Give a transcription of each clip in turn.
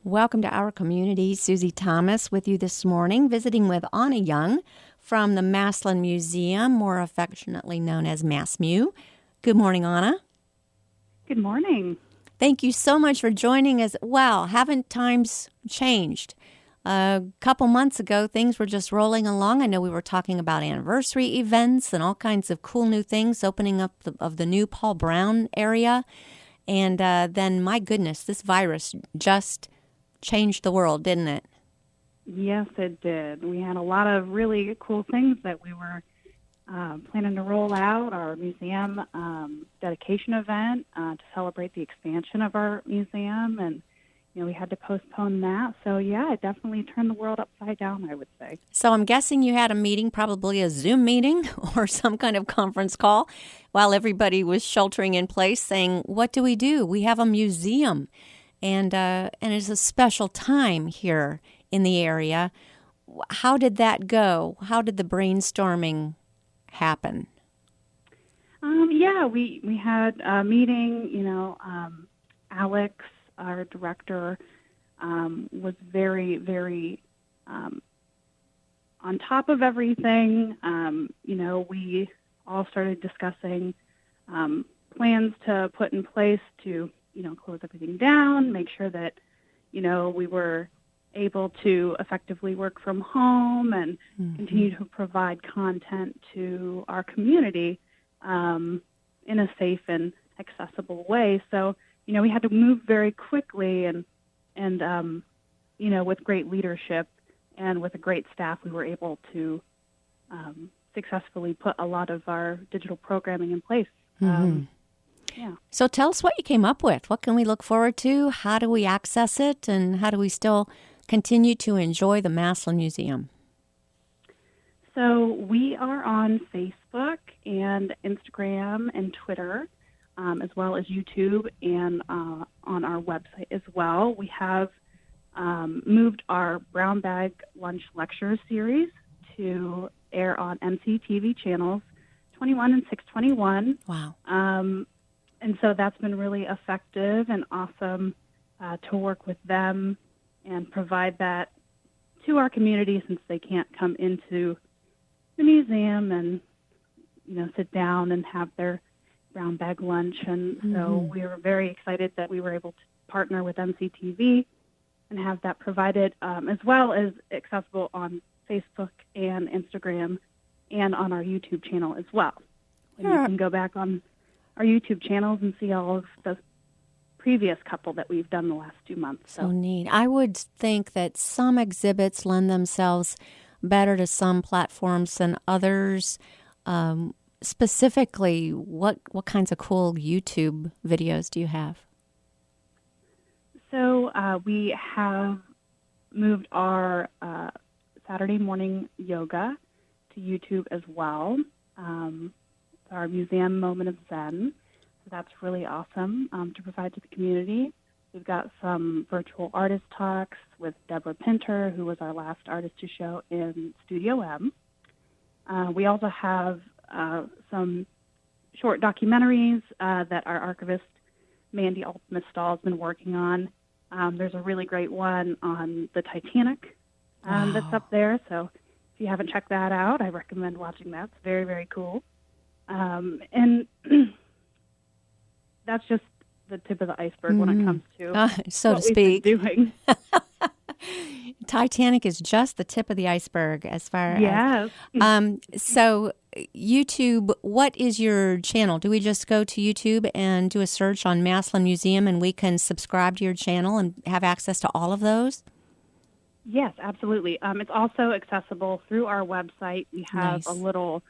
Welcome to our community. Susie Thomas with you this morning, visiting with Anna Young from the Massillon Museum, more affectionately known as MassMu. Good morning, Anna. Good morning. Thank you so much for joining us. Wow, haven't times changed? A couple months ago, things were just rolling along. I know we were talking about anniversary events and all kinds of cool new things, opening up of the new Paul Brown area. And then, my goodness, this virus just changed the world, didn't it? Yes, it did. We had a lot of really cool things that we were planning to roll out. Our museum dedication event to celebrate the expansion of our museum, and we had to postpone that. So yeah, it definitely turned the world upside down, I would say. So I'm guessing you had a meeting, probably a Zoom meeting or some kind of conference call, while everybody was sheltering in place, saying, "What do? We have a museum." And it's a special time here in the area. How did that go? How did the brainstorming happen? Yeah, we had a meeting. Alex, our director, was very, very on top of everything. We all started discussing plans to put in place to close everything down, make sure that, we were able to effectively work from home and continue to provide content to our community in a safe and accessible way. So, we had to move very quickly and with great leadership and with a great staff, we were able to successfully put a lot of our digital programming in place. Yeah. So tell us what you came up with. What can we look forward to? How do we access it? And how do we still continue to enjoy the Massillon Museum? So we are on Facebook and Instagram and Twitter, as well as YouTube and on our website as well. We have moved our Brown Bag Lunch Lecture series to air on MCTV channels 21 and 621. Wow. And so that's been really effective and awesome to work with them and provide that to our community since they can't come into the museum and, sit down and have their brown bag lunch. And so we were very excited that we were able to partner with MCTV and have that provided as well as accessible on Facebook and Instagram and on our YouTube channel as well. And you can go back on our YouTube channels and see all of the previous couple that we've done the last 2 months. So neat. I would think that some exhibits lend themselves better to some platforms than others. Specifically, what kinds of cool YouTube videos do you have? So we have moved our Saturday morning yoga to YouTube as well. Our museum moment of Zen. So that's really awesome to provide to the community. We've got some virtual artist talks with Deborah Pinter, who was our last artist to show in Studio M. We also have some short documentaries that our archivist, Mandy Altmestall, has been working on. There's a really great one on the Titanic that's up there. So if you haven't checked that out, I recommend watching that. It's very, very cool. And that's just the tip of the iceberg when it comes to so what to speak. we've been doing. Titanic is just the tip of the iceberg as far as... So YouTube, what is your channel? Do we just go to YouTube and do a search on Massillon Museum and we can subscribe to your channel and have access to all of those? Yes, absolutely. It's also accessible through our website. We have a little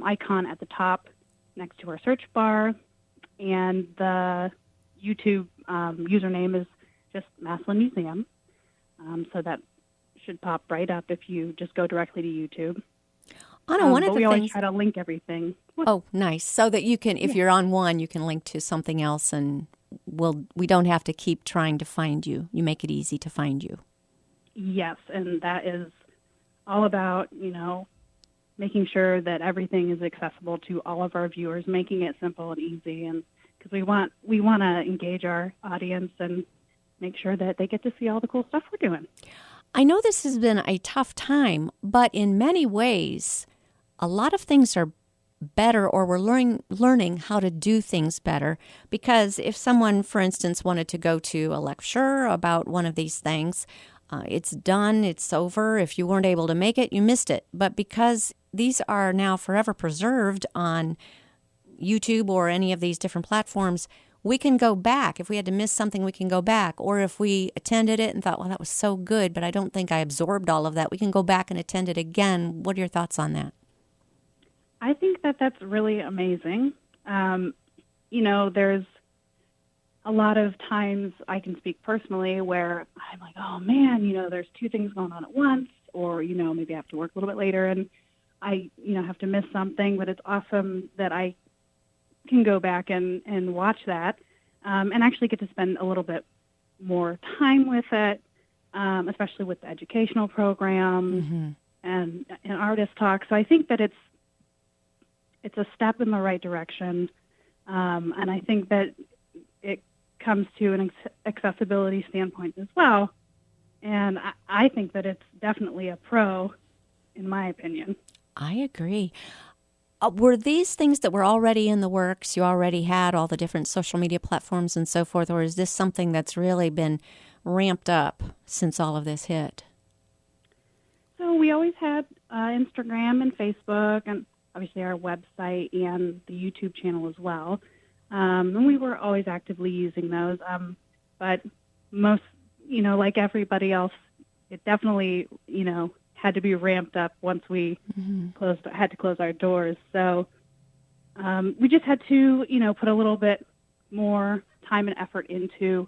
icon at the top next to our search bar, and the YouTube username is just Massillon Museum. So that should pop right up if you just go directly to YouTube. Anna, one of the we things... always try to link everything. Oh, nice. So that you can, if you're on one, you can link to something else, and we don't have to keep trying to find you. You make it easy to find you. Yes, and that is all about, making sure that everything is accessible to all of our viewers, making it simple and easy, and because we want to engage our audience and make sure that they get to see all the cool stuff we're doing. I know this has been a tough time, but in many ways, a lot of things are better, or we're learning how to do things better. Because if someone, for instance, wanted to go to a lecture about one of these things, it's done, it's over. If you weren't able to make it, you missed it. But because these are now forever preserved on YouTube or any of these different platforms, we can go back. If we had to miss something, we can go back. Or if we attended it and thought, well, that was so good, but I don't think I absorbed all of that, we can go back and attend it again. What are your thoughts on that? I think that that's really amazing. There's a lot of times, I can speak personally, where I'm like, oh man, there's two things going on at once, or, maybe I have to work a little bit later and I, have to miss something, but it's awesome that I can go back and watch that, and actually get to spend a little bit more time with it, especially with the educational programs and artist talk. So I think that it's a step in the right direction, and I think that it comes to an accessibility standpoint as well, and I think that it's definitely a pro, in my opinion. I agree. Were these things that were already in the works? You already had all the different social media platforms and so forth, or is this something that's really been ramped up since all of this hit? So we always had Instagram and Facebook, and obviously our website and the YouTube channel as well. And we were always actively using those. But most, like everybody else, it definitely, had to be ramped up once we had to close our doors. So we just had to, put a little bit more time and effort into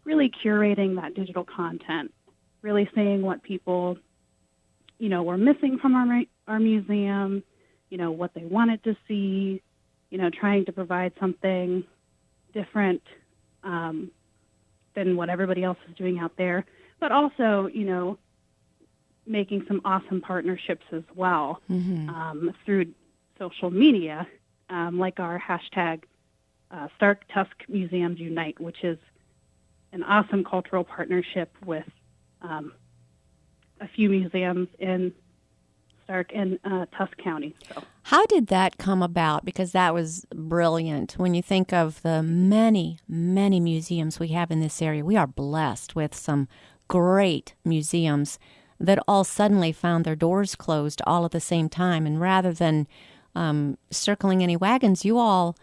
really curating that digital content, really seeing what people, were missing from our museum, what they wanted to see, trying to provide something different than what everybody else is doing out there, but also, making some awesome partnerships as well through social media, like our hashtag Stark Tusk Museums Unite, which is an awesome cultural partnership with a few museums in Stark and Tusk County. So. How did that come about? Because that was brilliant. When you think of the many, many museums we have in this area, we are blessed with some great museums that all suddenly found their doors closed all at the same time. And rather than circling any wagons, you all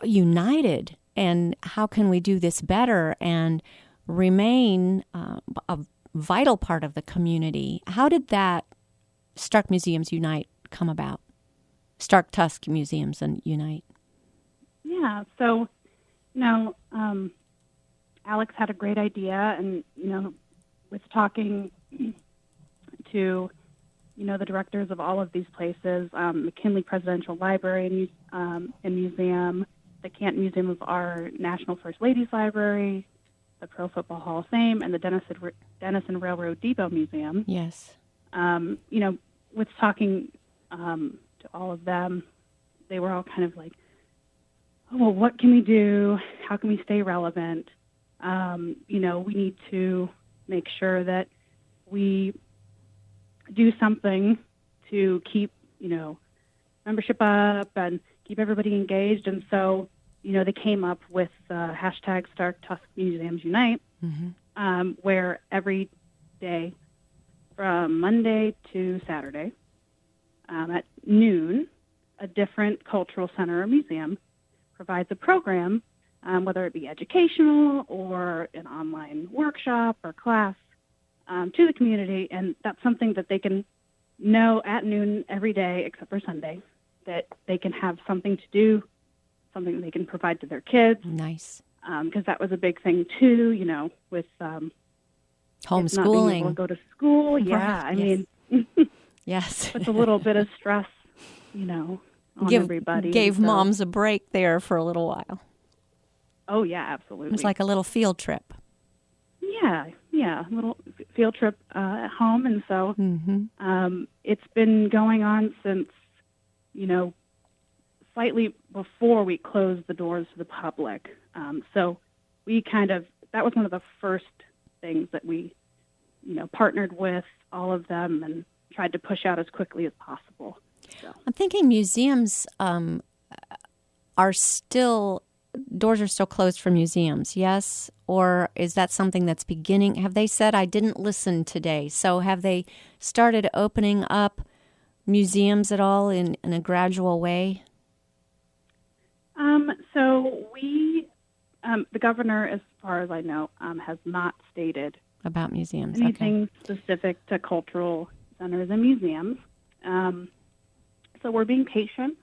united. And how can we do this better and remain a vital part of the community? How did that Stark Museums Unite come about? Stark Tusk Museums and Unite. Yeah, so, Alex had a great idea, and, with talking to, the directors of all of these places, McKinley Presidential Library and Museum, the Canton Museum of Art, National First Ladies Library, the Pro Football Hall of Fame, and the Denison Railroad Depot Museum. Yes. With talking to all of them, they were all kind of like, oh, well, what can we do? How can we stay relevant? We need to make sure that we do something to keep, membership up and keep everybody engaged. And so, they came up with hashtag Stark Tusk Museums Unite, where every day from Monday to Saturday at noon, a different cultural center or museum provides a program, whether it be educational or an online workshop or class, to the community. And that's something that they can know at noon every day except for Sunday, that they can have something to do, something they can provide to their kids. Nice. Because that was a big thing too, with homeschooling. Not being able to go to school. Yeah, Right. I mean, yes. It's a little bit of stress, on everybody. Gave So- moms a break there for a little while. Oh, yeah, absolutely. It was like a little field trip. Yeah, a little field trip at home. And so it's been going on since, slightly before we closed the doors to the public. So we that was one of the first things that we, partnered with all of them and tried to push out as quickly as possible. So. I'm thinking museums are still, doors are still closed for museums, yes? Or is that something that's beginning? Have they said, I didn't listen today, so have they started opening up museums at all in a gradual way? So we, the governor, as far as I know, has not stated about museums, anything specific to cultural centers and museums. So we're being patient,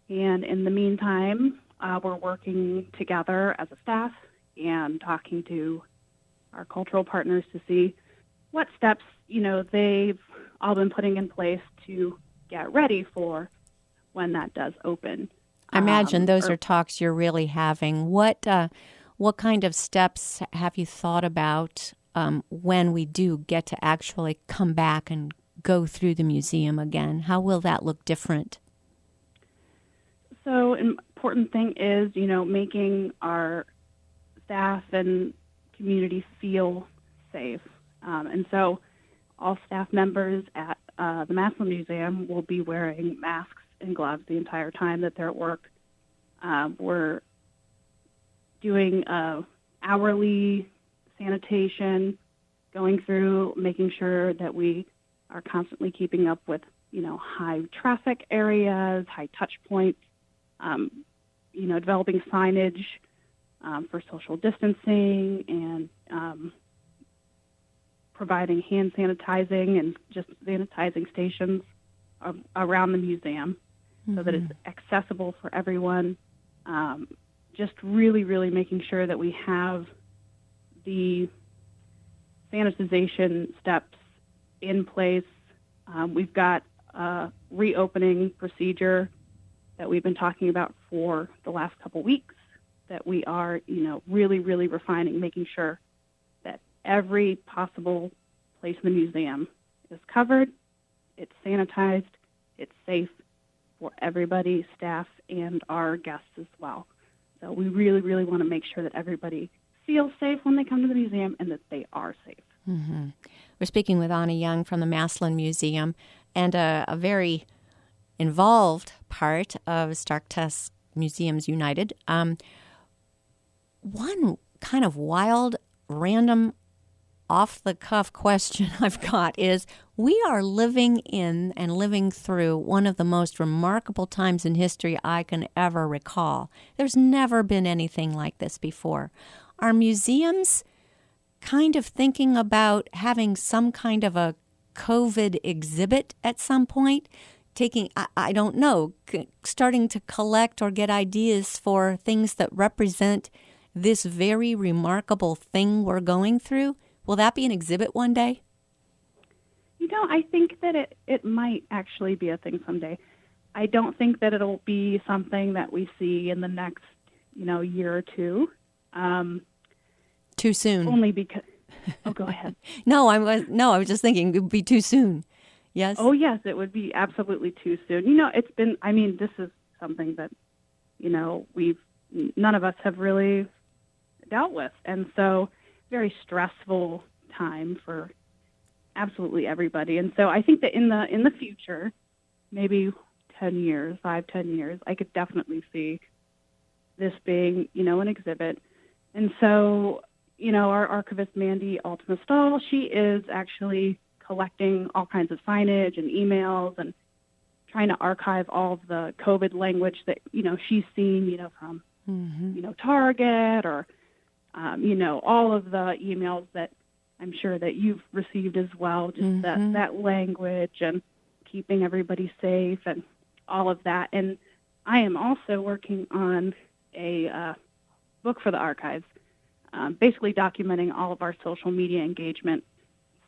and in the meantime, we're working together as a staff and talking to our cultural partners to see what steps, they've all been putting in place to get ready for when that does open. I imagine those are talks you're really having. What kind of steps have you thought about when we do get to actually come back and go through the museum again? How will that look different? So an important thing is, making our staff and community feel safe. And so all staff members at the Massillon Museum will be wearing masks and gloves the entire time that they're at work. We're doing hourly sanitation, going through, making sure that we are constantly keeping up with, high traffic areas, high touch points, developing signage for social distancing and providing hand sanitizing and just sanitizing stations around the museum so that it's accessible for everyone. Just really, really making sure that we have the sanitization steps in place. We've got a reopening procedure that we've been talking about for the last couple weeks that we are, really, really refining, making sure that every possible place in the museum is covered, it's sanitized, it's safe for everybody, staff, and our guests as well. So we really, really want to make sure that everybody feels safe when they come to the museum and that they are safe. Mm-hmm. We're speaking with Anna Young from the Massillon Museum, and a very involved part of Stark-Tusk Museums United. One kind of wild, random, off-the-cuff question I've got is, we are living in and living through one of the most remarkable times in history I can ever recall. There's never been anything like this before. Are museums kind of thinking about having some kind of a COVID exhibit at some point? I don't know, starting to collect or get ideas for things that represent this very remarkable thing we're going through? Will that be an exhibit one day? I think that it might actually be a thing someday. I don't think that it'll be something that we see in the next, year or two. Too soon. Only because... Oh, go ahead. No, I was just thinking it would be too soon. Yes? Oh, yes, it would be absolutely too soon. It's been, this is something that, none of us have really dealt with. And so very stressful time for absolutely everybody. And so I think that in the future, maybe 10 years, 10 years, I could definitely see this being, an exhibit. And so, our archivist, Mandy Altima Stahl, she is actually collecting all kinds of signage and emails and trying to archive all of the COVID language that, she's seen, from, Target or, all of the emails that I'm sure that you've received as well, just that language and keeping everybody safe and all of that. And I am also working on a book for the archives, basically documenting all of our social media engagement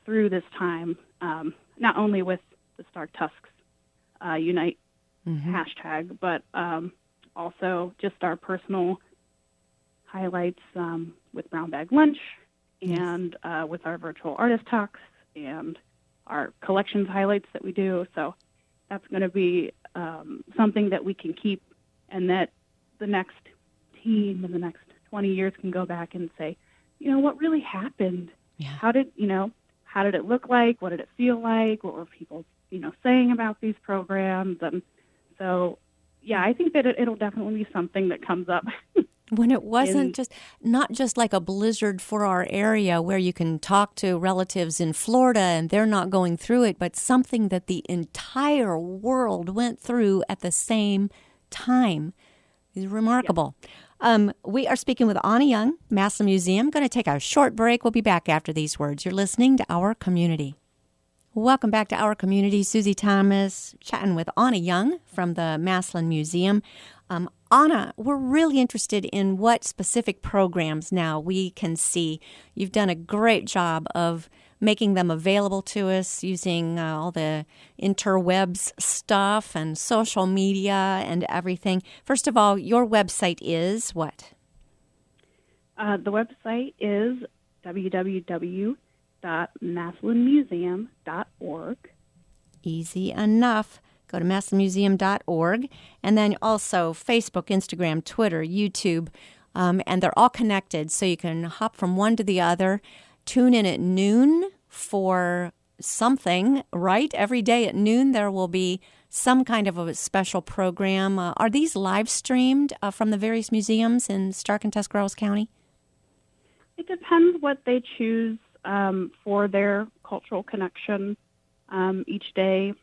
through this time, not only with the Stark-Tusks Unite hashtag, but also just our personal highlights with Brown Bag Lunch and with our virtual artist talks and our collections highlights that we do. So that's going to be something that we can keep and that the next team in the next 20 years can go back and say, what really happened? Yeah. How did it look like? What did it feel like? What were people, saying about these programs? And so, yeah, I think that it'll definitely be something that comes up. When it wasn't not just like a blizzard for our area where you can talk to relatives in Florida and they're not going through it, but something that the entire world went through at the same time is remarkable. We are speaking with Anna Young, Massillon Museum. Going to take a short break. We'll be back after these words. You're listening to Our Community. Welcome back to Our Community. Susie Thomas chatting with Anna Young from the Massillon Museum. Anna, we're really interested in what specific programs now we can see. You've done a great job of making them available to us using all the interwebs stuff and social media and everything. First of all, your website is what? The website is www.massillonmuseum.org. Easy enough. Go to massillonmuseum.org. And then also Facebook, Instagram, Twitter, YouTube. And they're all connected, so you can hop from one to the other. Tune in at noon for something, right? Every day at noon there will be some kind of a special program. Are these live streamed from the various museums in Stark and Tuscarawas County? It depends what they choose for their cultural connection each day.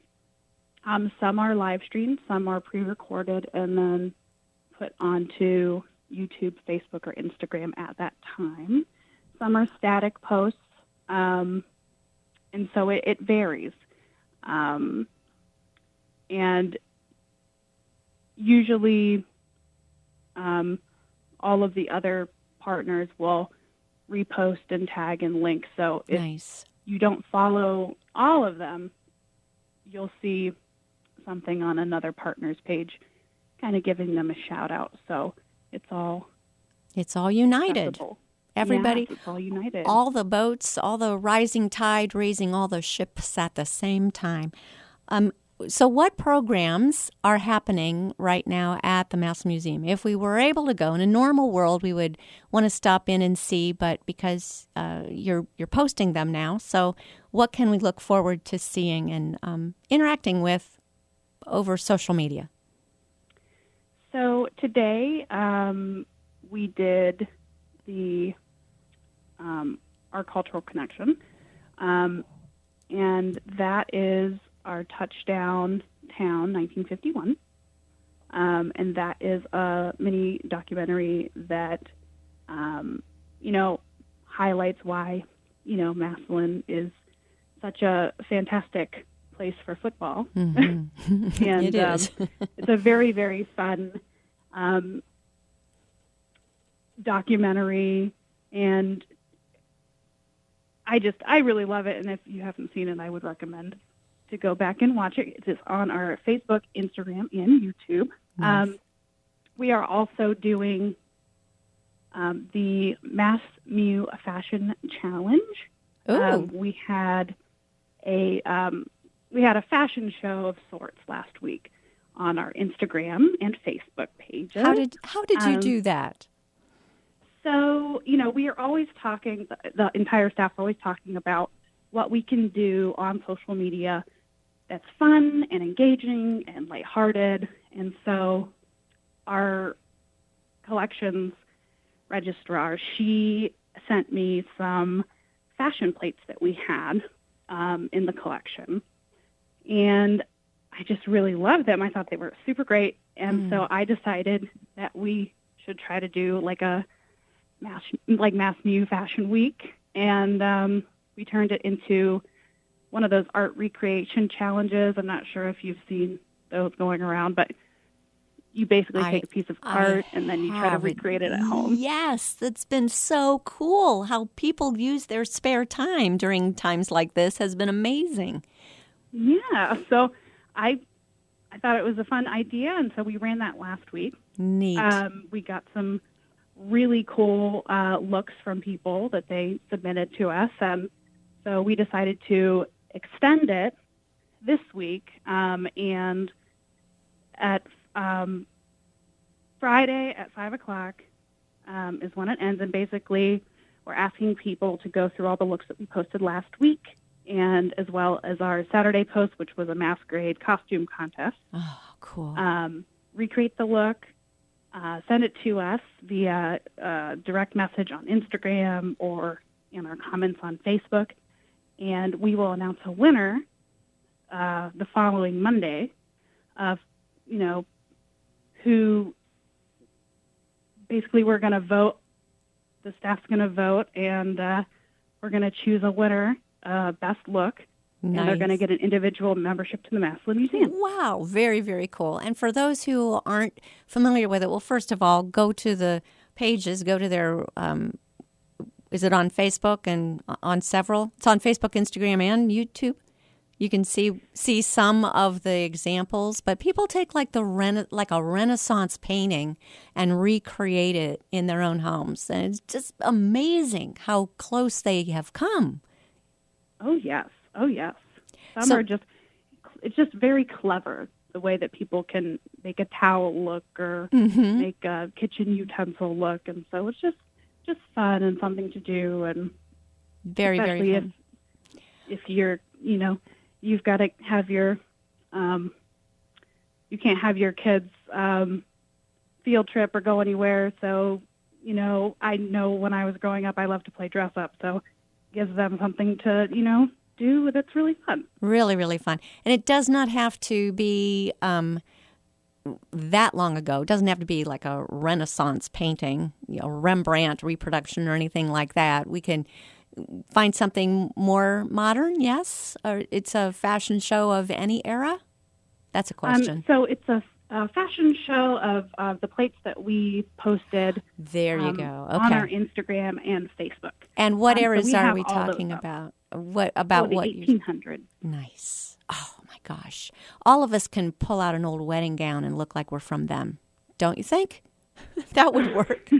Some are live streamed, some are pre-recorded, and then put onto YouTube, Facebook, or Instagram at that time. Some are static posts, and so it varies. And usually all of the other partners will repost and tag and link. So if you don't follow all of them, you'll see something on another partner's page kind of giving them a shout out. So it's all united. Accessible. Everybody, yes, it's all united. All the boats, all the rising tide, raising all the ships at the same time. So what programs are happening right now at the Massillon Museum? If we were able to go in a normal world, we would want to stop in and see, but because you're posting them now, so what can we look forward to seeing and interacting with over social media? So today we did the our cultural connection, and that is our touchdown town 1951, and that is a mini documentary that highlights why Massillon is such a fantastic place for football. Mm-hmm. And it is. It's a very, very fun documentary, and I really love it. And if you haven't seen it, I would recommend to go back and watch it. It's on our Facebook, Instagram, and YouTube. Nice. We are also doing the Mass Mu Fashion Challenge. We had a fashion show of sorts last week on our Instagram and Facebook pages. How did you do that? So, we are always talking, the entire staff are always talking about what we can do on social media that's fun and engaging and lighthearted. And so our collections registrar, she sent me some fashion plates that we had in the collection. And I just really loved them. I thought they were super great. And so I decided that we should try to do like a Mass Mu Fashion Week. And we turned it into one of those art recreation challenges. I'm not sure if you've seen those going around, but you basically take a piece of art and then you try to recreate it at home. Yes, that's been so cool. How people use their spare time during times like this has been amazing. Yeah, so I thought it was a fun idea, and so we ran that last week. Neat. We got some really cool looks from people that they submitted to us, and so we decided to extend it this week, and at Friday at 5 o'clock is when it ends, and basically we're asking people to go through all the looks that we posted last week, and as well as our Saturday post, which was a masquerade costume contest. Oh, cool. Recreate the look, send it to us via direct message on Instagram or in our comments on Facebook, and we will announce a winner the following Monday of, who basically we're going to vote. The staff's going to vote, and we're going to choose a winner, best look, Nice. and they're going to get an individual membership to the Massillon Museum. Wow, very, very cool. And for those who aren't familiar with it, well, first of all, go to the pages, go to their, is it on Facebook and on several? It's on Facebook, Instagram, and YouTube. You can see some of the examples, but people take like a Renaissance painting and recreate it in their own homes. And it's just amazing how close they have come. Oh, yes. Some are it's just very clever, the way that people can make a towel look or make a kitchen utensil look. And so it's just fun and something to do. And very, very fun. If you're, you've got to have your, you can't have your kids field trip or go anywhere. So, I know when I was growing up, I loved to play dress up. So it gives them something to, do that's really fun. Really, really fun. And it does not have to be that long ago. It doesn't have to be like a Renaissance painting, Rembrandt reproduction or anything like that. We can find something more modern, yes? Or it's a fashion show of any era? That's a question. So it's a fashion show of the plates that we posted. There you go. Okay. On our Instagram and Facebook. And what eras are we talking about? What about the what? 1800s. Nice. Oh my gosh! All of us can pull out an old wedding gown and look like we're from them, don't you think? That would work.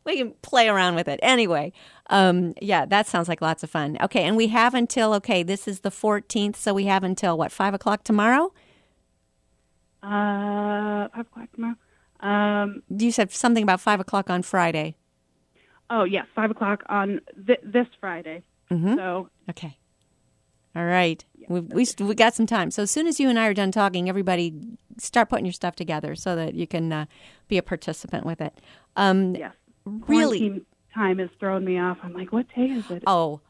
We can play around with it anyway. That sounds like lots of fun. Okay, and we have until this is the 14th, so we have until 5:00 tomorrow. 5:00 tomorrow. You said something about 5:00 on Friday. Oh, yes, 5:00 on this Friday. Mm-hmm. So okay. All right. Yeah, we got some time. So as soon as you and I are done talking, everybody start putting your stuff together so that you can be a participant with it. Yes. Really? Quarantine time has thrown me off. I'm like, what day is it? Oh,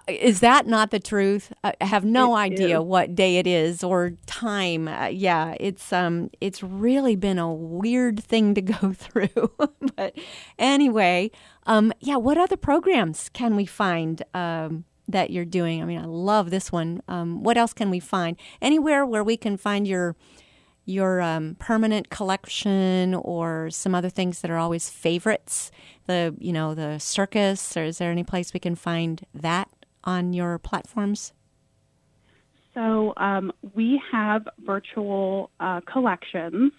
is that not the truth? I have no idea is. What day it is or time. It's really been a weird thing to go through. But anyway, what other programs can we find that you're doing? I mean, I love this one. What else can we find? Anywhere where we can find your permanent collection or some other things that are always favorites? The circus, or is there any place we can find that on your platforms? So we have virtual collections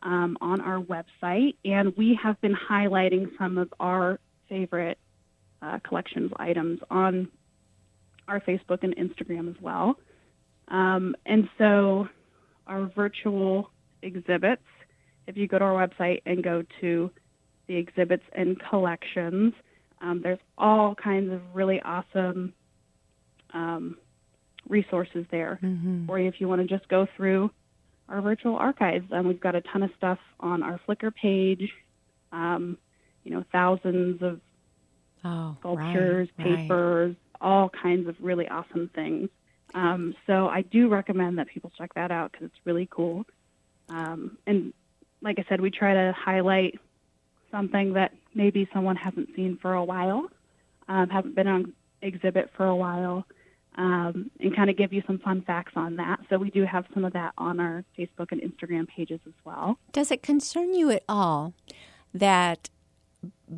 on our website, and we have been highlighting some of our favorite collections items on our Facebook and Instagram as well. And so our virtual exhibits, if you go to our website and go to the exhibits and collections, there's all kinds of really awesome resources there for you if you want to just go through our virtual archives. We've got a ton of stuff on our Flickr page, thousands of sculptures, papers, all kinds of really awesome things. So I do recommend that people check that out because it's really cool. And like I said, we try to highlight something that maybe someone hasn't seen for a while, hasn't been on exhibit for a while, and kind of give you some fun facts on that. So we do have some of that on our Facebook and Instagram pages as well. Does it concern you at all that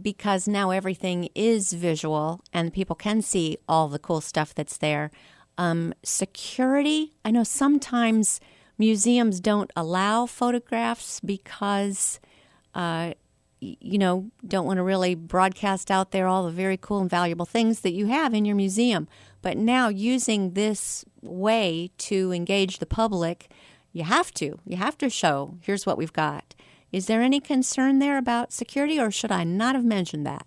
because now everything is visual and people can see all the cool stuff that's there, security? I know sometimes museums don't allow photographs because don't want to really broadcast out there all the very cool and valuable things that you have in your museum. But now using this way to engage the public, you have to show, here's what we've got. Is there any concern there about security, or should I not have mentioned that?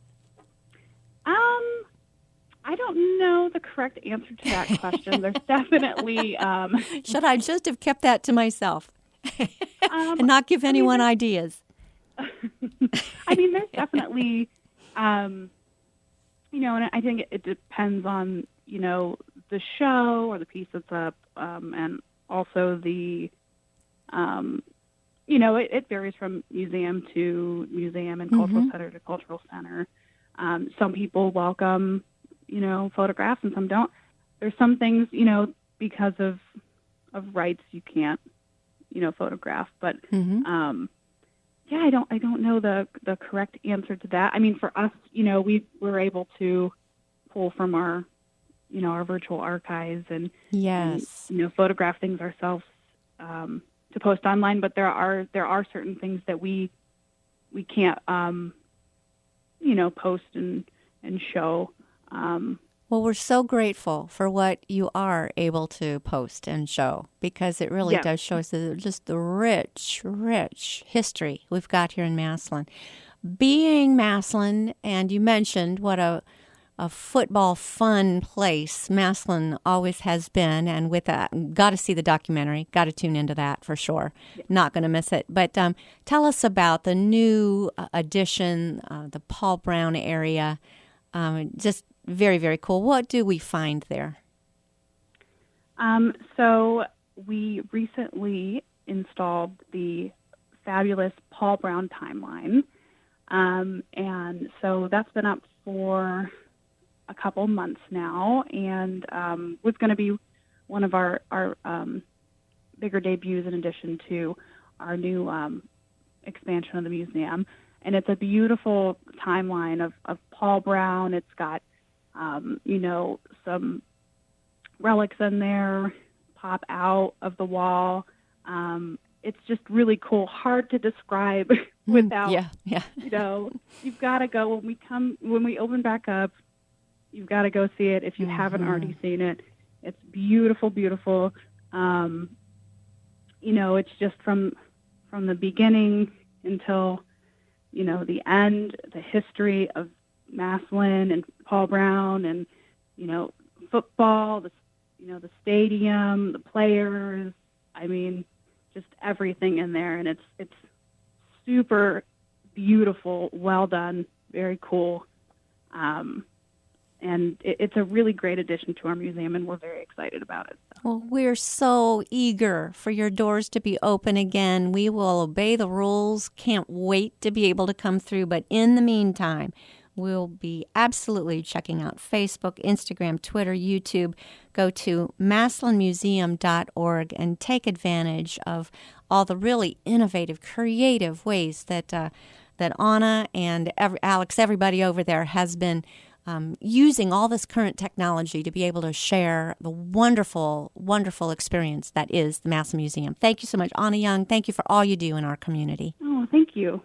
I don't know the correct answer to that question. There's definitely... Should I just have kept that to myself and not give anyone ideas? I mean, there's definitely, and I think it depends on, the show or the piece that's up, and also the, it varies from museum to museum and cultural center to cultural center. Some people welcome, photographs, and some don't. There's some things, because of rights you can't, photograph. But I don't know the correct answer to that. I mean, for us, we were able to pull from our, our virtual archives and photograph things ourselves to post online. But there are certain things that we can't, post and show. Well, we're so grateful for what you are able to post and show, because it really does show us just the rich, rich history we've got here in Massillon. Being Massillon, and you mentioned what a football fun place Massillon always has been, and with that, got to see the documentary, got to tune into that for sure. Not going to miss it. But tell us about the new addition, the Paul Brown area. Just very, very cool. What do we find there? So we recently installed the fabulous Paul Brown timeline. And so that's been up for a couple months now, and was going to be one of our bigger debuts in addition to our new expansion of the museum. And it's a beautiful timeline of Paul Brown. It's got some relics in there pop out of the wall. It's just really cool, hard to describe without, you've got to go when we open back up, you've got to go see it if you haven't already seen it. It's beautiful, beautiful. It's just from the beginning until, the end, the history of Massillon and Paul Brown and, football, the stadium, the players. I mean, just everything in there. And it's super beautiful, well done, very cool. And it's a really great addition to our museum, and we're very excited about it. So. Well, we're so eager for your doors to be open again. We will obey the rules. Can't wait to be able to come through. But in the meantime, we'll be absolutely checking out Facebook, Instagram, Twitter, YouTube. Go to MassillonMuseum.org and take advantage of all the really innovative, creative ways that Anna and Alex, everybody over there, has been using all this current technology to be able to share the wonderful, wonderful experience that is the Massillon Museum. Thank you so much, Anna Young. Thank you for all you do in our community. Oh, thank you.